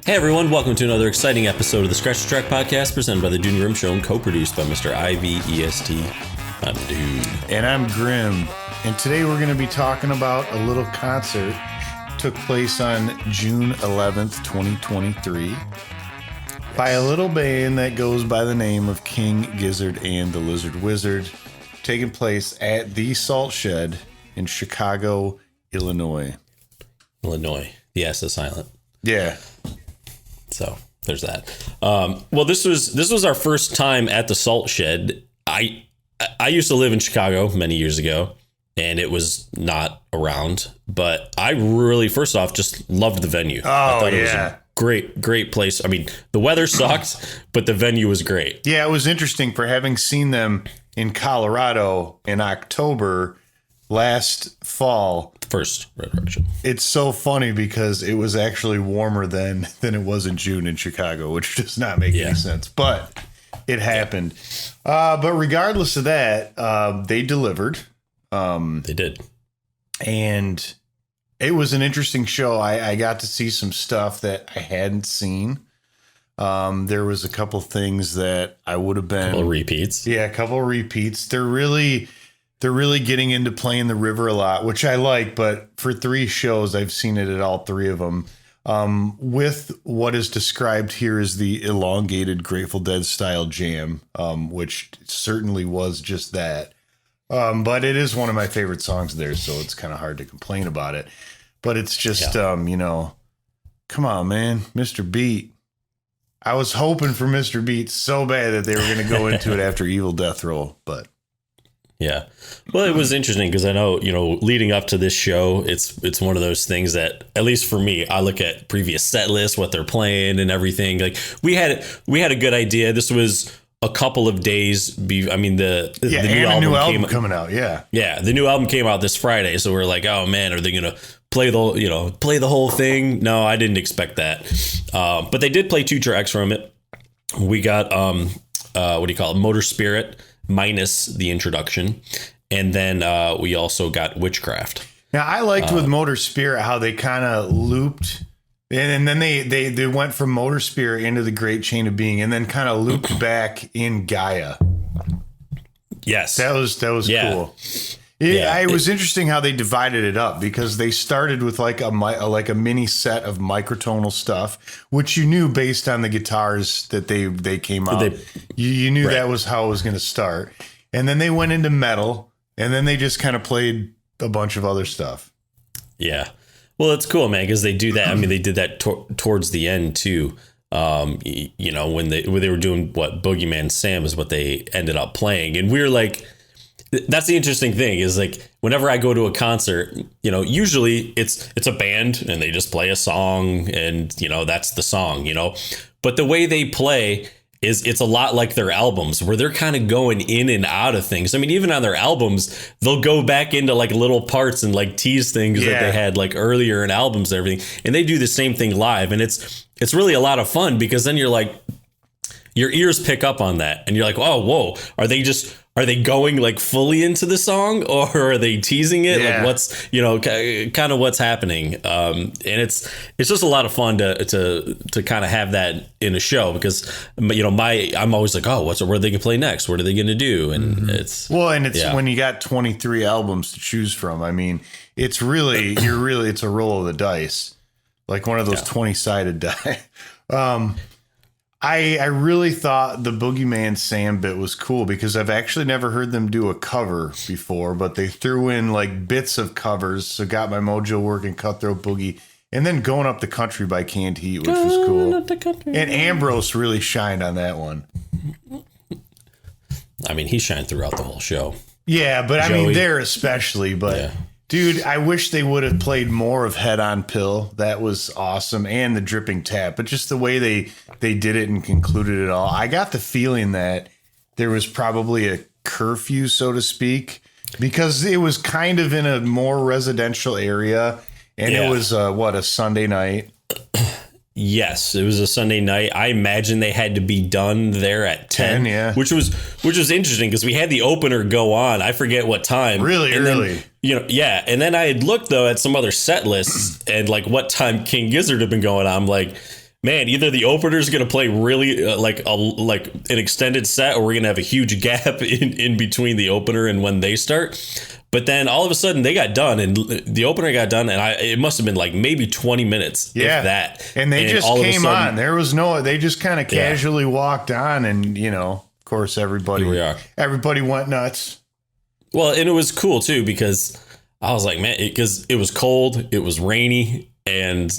Hey everyone, welcome to another exciting episode of the Scratch the Track podcast presented by the Dude Room Show and co-produced by Mr. IVEST. I'm Dude. And I'm Grim. And today we're going to be talking about a little concert. Took place on June 11th, 2023 by a little band that goes by the name of King Gizzard and the Lizard Wizard, taking place at the Salt Shed in Chicago, Illinois. The S is silent. Yeah. So there's that. Well, this was our first time at the Salt Shed. I used to live in Chicago many years ago, and it was not around. But I really, first off, just loved the venue. I thought it was a great place. I mean, the weather sucked, but the venue was great. Yeah, it was interesting for having seen them in Colorado in October last fall. First Red Rock show. It's so funny because it was actually warmer than it was in June in Chicago, which does not make any sense, but it happened. But regardless of that, they delivered. They did. And it was an interesting show. I got to see some stuff that I hadn't seen. There was a couple things that I would have been. A couple repeats. Yeah, a couple repeats. They're really getting into playing the river a lot, which I like. But for 3 shows, I've seen it at all 3 of them. With what is described here as the elongated Grateful Dead style jam, which certainly was just that. But it is one of my favorite songs there, so it's kind of hard to complain about it. But it's just, come on, man, Mr. Beat. I was hoping for Mr. Beat so bad that they were going to go into it after Evil Death Roll, but. Yeah. Well, it was interesting because I know, leading up to this show, it's one of those things that, at least for me, I look at previous set lists, what they're playing and everything. Like we had a good idea. This was a couple of days. The new album coming out. Yeah. Yeah. The new album came out this Friday. So we're like, oh man, are they going to play the whole thing? No, I didn't expect that. But they did play 2 tracks from it. We got, Motor Spirit minus the introduction. And then we also got Witchcraft. Now, I liked with Motor Spirit how they kind of looped. And then they went from Motor Spirit into the Great Chain of Being and then kind of looped back in Gaia. Yes. That was cool. It was interesting how they divided it up because they started with like a mini set of microtonal stuff, which you knew based on the guitars that they came out. You knew that was how it was going to start. And then they went into metal and then they just kind of played a bunch of other stuff. Yeah. Well, it's cool, man, because they do that. I mean, they did that towards the end, too. When they were doing what Boogeyman Sam is what they ended up playing. And we were like, that's the interesting thing is like whenever I go to a concert, usually it's a band and they just play a song and, that's the song, but the way they play is it's a lot like their albums where they're kind of going in and out of things. I mean, even on their albums, they'll go back into like little parts and like tease things that they had like earlier in albums and everything. And they do the same thing live. And it's really a lot of fun because then you're like, your ears pick up on that and you're like, oh, whoa, are they going like fully into the song or are they teasing it? Yeah. Like what's, kind of what's happening. And it's just a lot of fun to kind of have that in a show because, I'm always like, oh, what are they going to play next? What are they going to do? And it's when you got 23 albums to choose from, I mean, it's really, it's a roll of the dice, like one of those 20-sided die. I really thought the Boogeyman Sam bit was cool because I've actually never heard them do a cover before, but they threw in like bits of covers. So Got My Mojo Working, Cutthroat Boogie, and then Going Up the Country by Canned Heat, which was cool. And Ambrose really shined on that one. I mean, he shined throughout the whole show. Yeah, but Joey. I mean, there especially, but... Yeah. Dude, I wish they would have played more of Head on Pill. That was awesome. And the Dripping Tap. But just the way they did it and concluded it all. I got the feeling that there was probably a curfew, so to speak, because it was kind of in a more residential area. And it was, a Sunday night? Yes, it was a Sunday night. I imagine they had to be done there at 10, yeah. which was interesting because we had the opener go on. I forget what time. Really and early. Then, yeah. And then I had looked though at some other set lists and like what time King Gizzard had been going on. I'm like, man, either the opener's going to play really like an extended set, or we're going to have a huge gap in between the opener and when they start. But then all of a sudden they got done, and the opener got done, and it must have been like maybe 20 minutes, if that. And they just came on. There was they just kind of casually walked on, and of course everybody went nuts. Well, and it was cool too because I was like, man, because it was cold, it was rainy. And,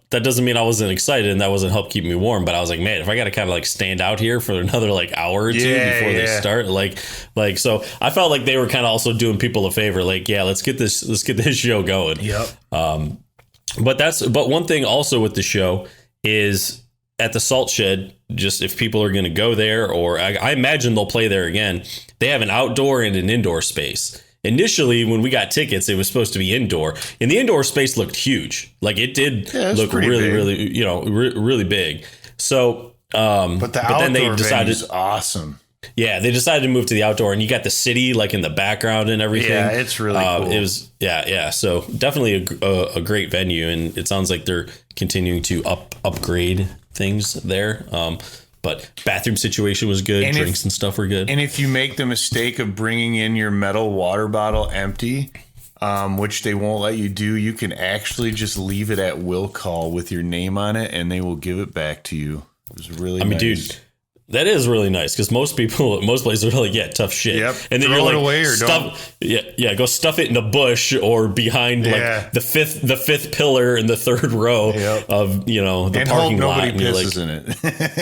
that doesn't mean I wasn't excited and that wasn't help keep me warm. But I was like, man, if I got to kind of like stand out here for another like hour or two before they start, like, so I felt like they were kind of also doing people a favor. Like, yeah, let's get this show going. Yep. But one thing also with the show is at the Salt Shed, just if people are going to go there, or I imagine they'll play there again, they have an outdoor and an indoor space. Initially, when we got tickets, it was supposed to be indoor, and the indoor space looked huge. Like it did look really, really, really big. So, but then they decided is awesome. Yeah, they decided to move to the outdoor, and you got the city like in the background and everything. Yeah, it's really cool. It was So definitely a great venue, and it sounds like they're continuing to upgrade things there. But bathroom situation was good. Drinks and stuff were good. And if you make the mistake of bringing in your metal water bottle empty, which they won't let you do, you can actually just leave it at will call with your name on it, and they will give it back to you. It was really nice. Dude, that is really nice because most places are like, yeah, tough shit. Yep. And then Throw you're like, it away or stuff, go stuff it in a bush or behind like the fifth pillar in the third row of the and parking hope lot. Nobody And pisses in it.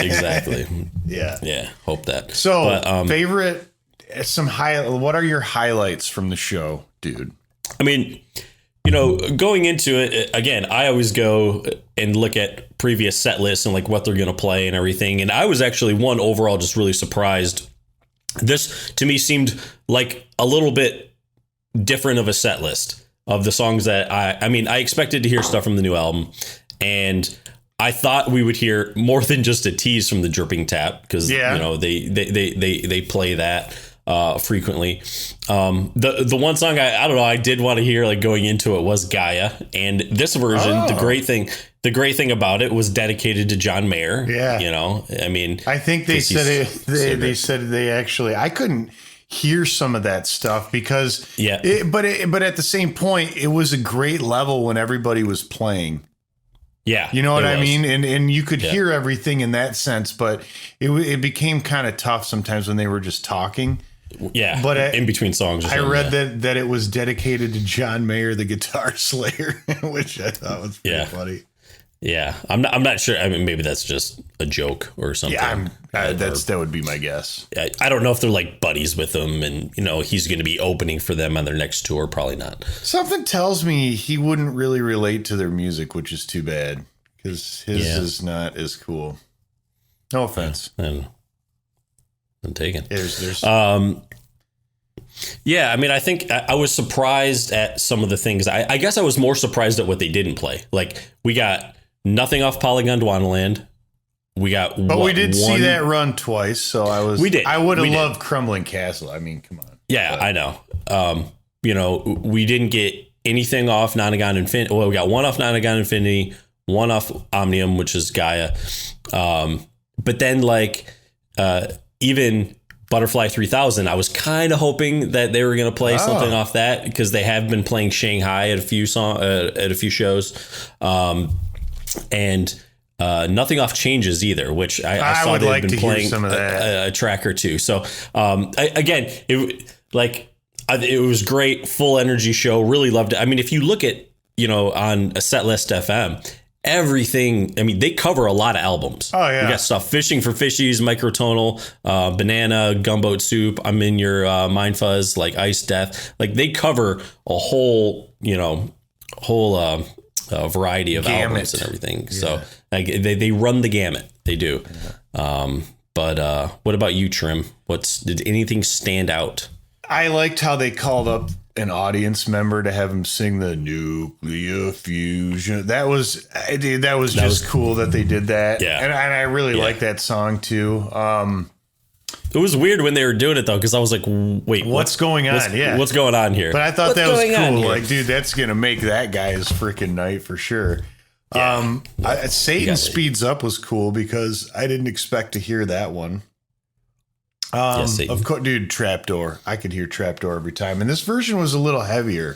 Exactly. Yeah. Hope that. So favorite what are your highlights from the show, dude? I mean, going into it, again, I always go and look at previous set lists and like what they're going to play and everything. And I was actually overall just really surprised. This to me seemed like a little bit different of a set list of the songs that I expected to hear stuff from the new album, and I thought we would hear more than just a tease from the Dripping Tap because they play that frequently. The one song I don't know, I did want to hear like going into it was Gaia, and this version, the great thing about it was dedicated to John Mayer. Yeah. I think they said they actually, I couldn't hear some of that stuff because but at the same point, it was a great level when everybody was playing. Yeah. You know what I mean? And you could hear everything in that sense, but it became kind of tough sometimes when they were just talking. Yeah. But in between songs. I read that it was dedicated to John Mayer, the guitar slayer, which I thought was pretty funny. Yeah. I'm not sure. I mean, maybe that's just a joke or something. Yeah, that would be my guess. I don't know if they're like buddies with him and, he's going to be opening for them on their next tour. Probably not. Something tells me he wouldn't really relate to their music, which is too bad because his is not as cool. No offense. I'm taken. There's yeah, I mean, I think I was surprised at some of the things. I guess I was more surprised at what they didn't play. Like, we got nothing off Polygon Dwandaland. We got But we did see that run twice, so we did. I would have loved Crumbling Castle. I mean, come on. Yeah, I know. We didn't get anything off Nonagon Infinity. Well, we got one off Nonagon Infinity, one off Omnium, which is Gaia. But then, like, even Butterfly 3000, I was kind of hoping that they were going to play something off that because they have been playing Shanghai at a few shows, and nothing off Changes either, which I saw they've been playing some of that. A track or two. So it was great, full energy show. Really loved it. I mean, if you look at on a Setlist FM. Everything. I mean, they cover a lot of albums. Oh, yeah. We got stuff. Fishing for Fishies, Microtonal, Banana, Gumboat Soup, I'm in Your Mind Fuzz, like Ice Death. Like, they cover a whole variety of albums and everything. Yeah. So like, they run the gamut. They do. Yeah. But what about you, Trim? Did anything stand out? I liked how they called up an audience member to have him sing the nuclear fusion. That was just cool that they did that. Yeah. And I really like that song too. It was weird when they were doing it though, because I was like, wait, what's going on? What's going on here? But I thought that was cool. Like, dude, that's going to make that guy's freaking night for sure. Yeah. Satan Speeds Up was cool because I didn't expect to hear that one. Of course, dude, Trapdoor. I could hear Trapdoor every time. And this version was a little heavier.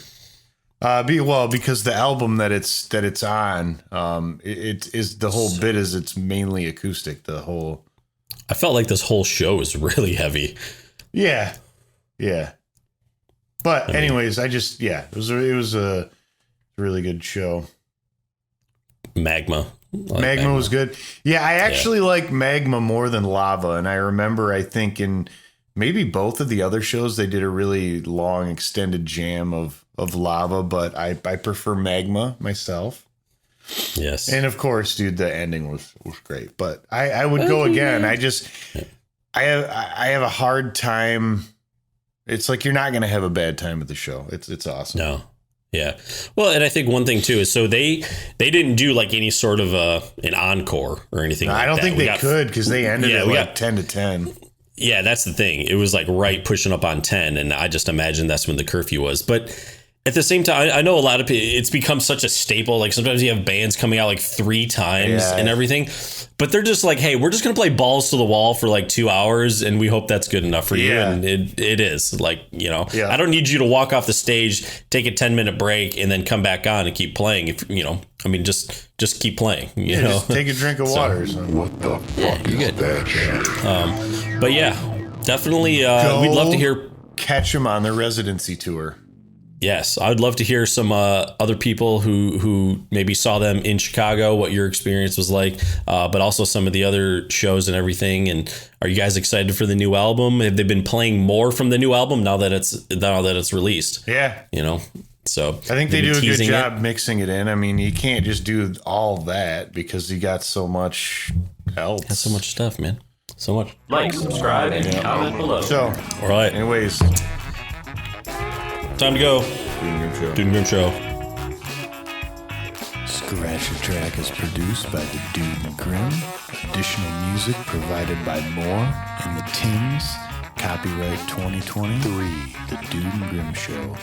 Because the album that it's on, it is the whole bit is it's mainly acoustic. I felt like this whole show was really heavy. Yeah. Yeah. But anyways, it was a really good show. Magma was good. Yeah, I actually like Magma more than Lava. And I remember, I think in maybe both of the other shows, they did a really long extended jam of Lava, but I prefer Magma myself. Yes. And of course, dude, the ending was great, but I would go again. I have a hard time. It's like, you're not going to have a bad time at the show. It's awesome. No. Yeah. Well, and I think one thing too is, so they didn't do like any sort of an encore or anything. No, like I don't that. think they could, because they ended at like 10 to 10. Yeah, that's the thing. It was like right pushing up on 10, and I just imagine that's when the curfew was. But at the same time, I know a lot of people, it's become such a staple. Like sometimes you have bands coming out like 3 times and everything, but they're just like, hey, we're just going to play balls to the wall for like 2 hours, and we hope that's good enough for you. And it is like, I don't need you to walk off the stage, take a 10-minute break, and then come back on and keep playing. If just keep playing. You know, just take a drink of water. So. What the fuck is that shit? But yeah, definitely, we'd love to hear. Catch them on their residency tour. Yes, I would love to hear some other people who maybe saw them in Chicago, what your experience was like, but also some of the other shows and everything. And are you guys excited for the new album? Have they been playing more from the new album now that it's released? Yeah, so I think they do a good job mixing it in. I mean, you can't just do all that because you got so much else. Got so much stuff, man. So much. Like, subscribe, and comment below. So, all right. Anyways. Time to go. Dude and Grim Show. Scratch the Track is produced by the Dude and Grim. Additional music provided by Moore and the Tings. Copyright 2023. The Dude and Grim Show.